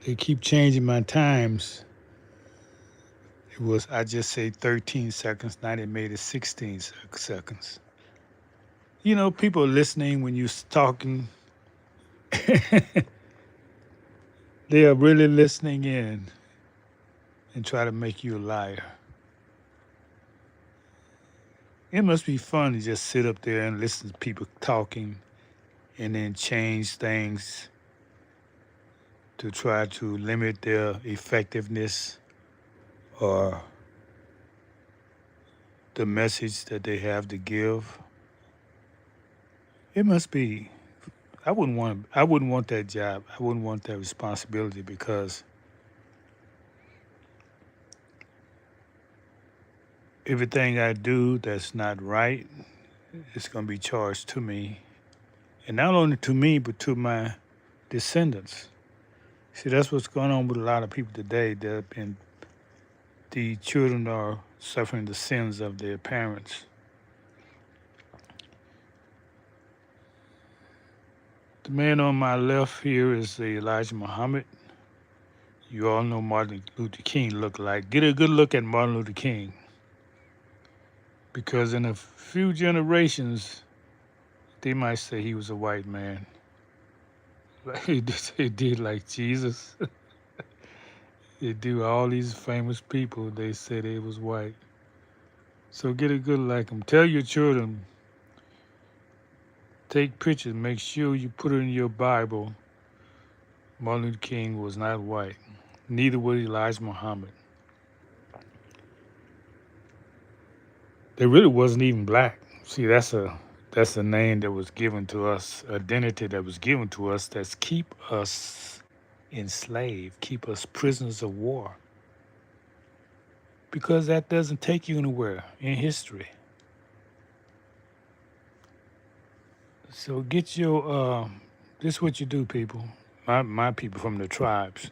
They keep changing my times. I just say 13 seconds. Now they made it 16 seconds. You know, people are listening when you're talking. They are really listening in and try to make you a liar. It must be fun to just sit up there and listen to people talking and then change things to try to limit their effectiveness or the message that they have to give. It must be. I wouldn't want that job. I wouldn't want that responsibility because everything I do that's not right is going to be charged to me, and not only to me but to my descendants. See, that's what's going on with a lot of people today. The children are suffering the sins of their parents. The man on my left here is Elijah Muhammad. You all know Martin Luther King looked like. Get a good look at Martin Luther King because in a few generations, they might say he was a white man. Like they did like Jesus. They do all these famous people. They say they was white. So get a good look at him. Tell your children, take pictures. Make sure you put it in your Bible. Martin Luther King was not white. Neither was Elijah Muhammad. They really wasn't even black. See, that's a name that was given to us, identity that was given to us that's keep us enslaved, keep us prisoners of war. Because that doesn't take you anywhere in history. So get your this is what you do, people. My people from the tribes.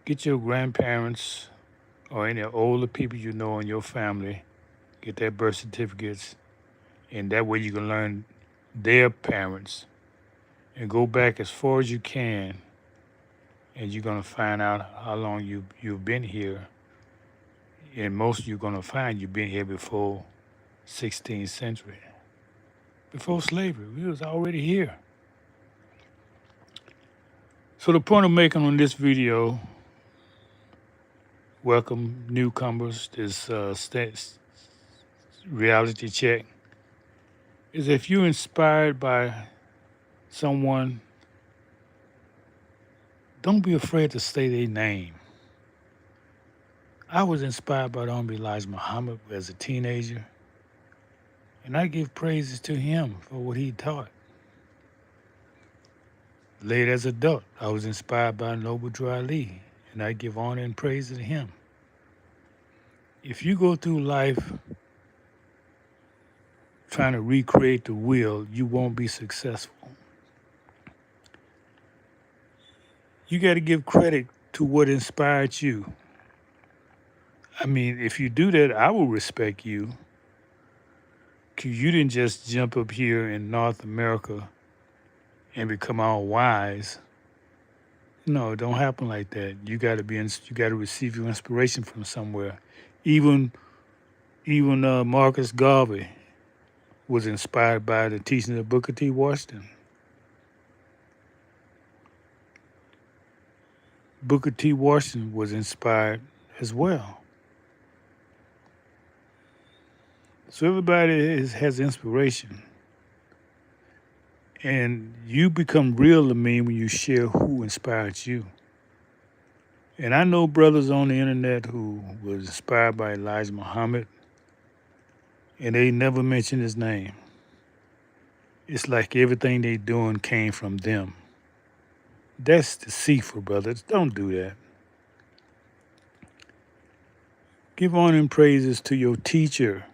Get your grandparents or any older people you know in your family, get their birth certificates, and that way you can learn their parents and go back as far as you can, and you're gonna find out how long you've been here. And most you're gonna find you've been here before 16th century, before slavery. We was already here. So the point I'm making on this video, welcome newcomers, this reality check, is if you're inspired by someone, don't be afraid to say their name. I was inspired by the Honorable Elijah Muhammad as a teenager, and I give praises to him for what he taught. Later as an adult, I was inspired by Noble Drew Ali, and I give honor and praise to him. If you go through life trying to recreate the wheel, you won't be successful. You got to give credit to what inspired you. I mean, if you do that, I will respect you. Because you didn't just jump up here in North America and become all wise. No, it don't happen like that. You got to receive your inspiration from somewhere. Even Marcus Garvey was inspired by the teachings of Booker T. Washington. Booker T. Washington was inspired as well. So everybody has inspiration. And you become real to me when you share who inspired you. And I know brothers on the internet who was inspired by Elijah Muhammad, and they never mention his name. It's like everything they doing came from them. That's deceitful, brothers. Don't do that. Give honor and praises to your teacher,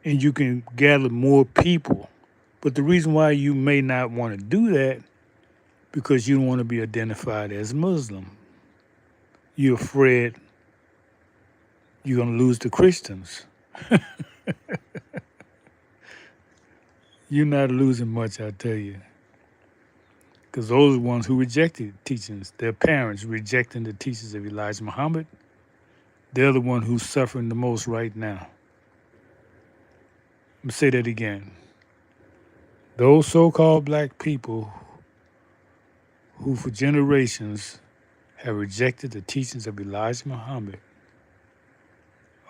and you can gather more people. But the reason why you may not want to do that, because you don't want to be identified as Muslim. You're afraid you're going to lose the Christians. You're not losing much, I tell you. because those are the ones who rejected teachings. Their parents rejecting the teachings of Elijah Muhammad. They're the one who's suffering the most right now. Let me say that again. Those so-called black people who for generations have rejected the teachings of Elijah Muhammad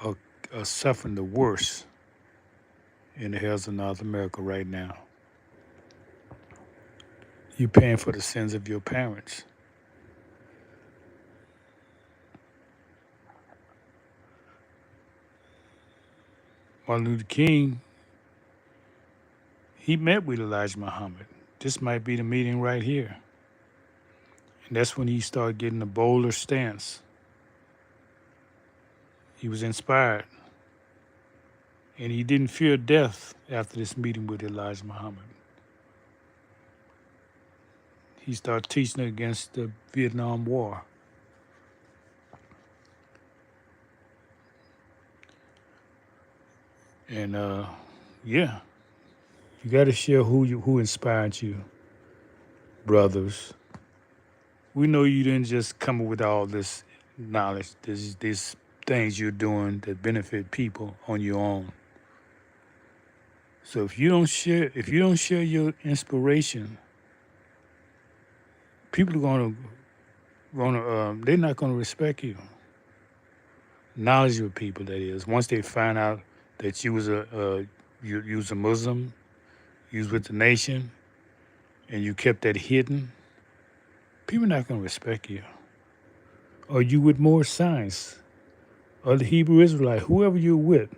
are, are suffering the worst in the hills of North America right now. You're paying for the sins of your parents. Martin Luther King, he met with Elijah Muhammad. This might be the meeting right here. And that's when he started getting a bolder stance. He was inspired. And he didn't fear death after this meeting with Elijah Muhammad. He started teaching against the Vietnam War. And yeah, you got to share who inspired you, brothers. We know you didn't just come up with all this knowledge, these things you're doing that benefit people on your own. So if you don't share your inspiration, people are they're not gonna respect you. Knowledgeable people, that is. Once they find out that you was you was a Muslim, you was with the nation, and you kept that hidden, people not gonna respect you. Or you with more science, or the Hebrew Israelite, whoever you're with,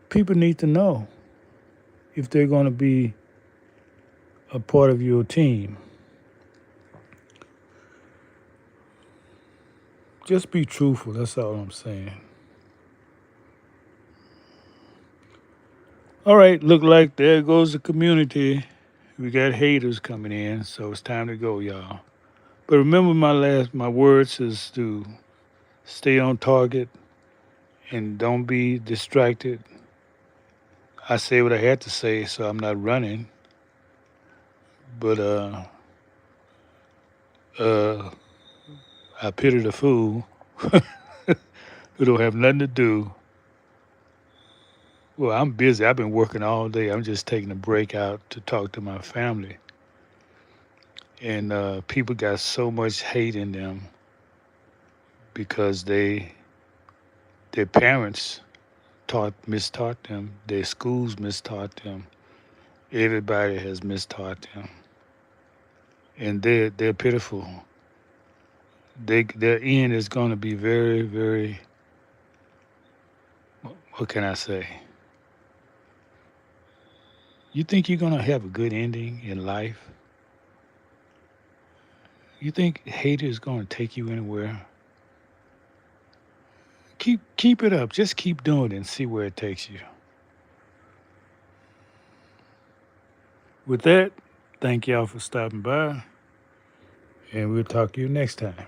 people need to know if they're gonna be a part of your team. Just be truthful, that's all I'm saying. All right, look like there goes the community. We got haters coming in, so it's time to go, y'all. But remember my words is to stay on target and don't be distracted. I say what I had to say, so I'm not running. But uh I pity the fool who don't have nothing to do. Well, I'm busy. I've been working all day. I'm just taking a break out to talk to my family. And people got so much hate in them because their parents mistaught them, their schools mistaught them, everybody has mistaught them, and they're pitiful. Their end is going to be very, very. What can I say? You think you're going to have a good ending in life? You think hate is going to take you anywhere? Keep it up. Just keep doing it and see where it takes you. With that, thank y'all for stopping by, and we'll talk to you next time.